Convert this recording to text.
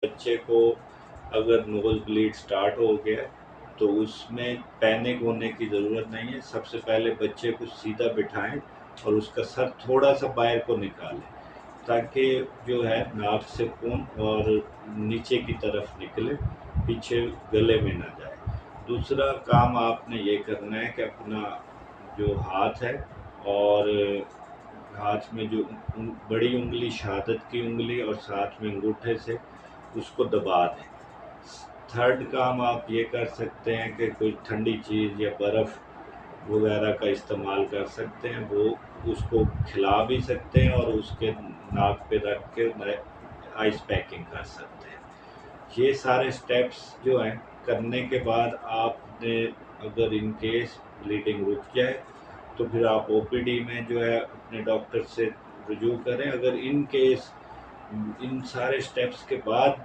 बच्चे को अगर नोज़ ब्लीड स्टार्ट हो गया तो उसमें पैनिक होने की ज़रूरत नहीं है। सबसे पहले बच्चे को सीधा बिठाएं और उसका सर थोड़ा सा बाहर को निकालें ताकि जो है नाक से खून और नीचे की तरफ निकले, पीछे गले में ना जाए। दूसरा काम आपने ये करना है कि अपना जो हाथ है और हाथ में जो बड़ी उंगली शहादत की उंगली और साथ में अंगूठे से उसको दबा दें। थर्ड काम आप ये कर सकते हैं कि कोई ठंडी चीज़ या बर्फ़ वगैरह का इस्तेमाल कर सकते हैं, वो उसको खिला भी सकते हैं और उसके नाक पे रख के आइस पैकिंग कर सकते हैं। ये सारे स्टेप्स जो हैं करने के बाद आपने अगर इन केस ब्लीडिंग रुक जाए तो फिर आप ओपीडी में जो है अपने डॉक्टर से रुजू करें। अगर इन केस इन सारे स्टेप्स के बाद भी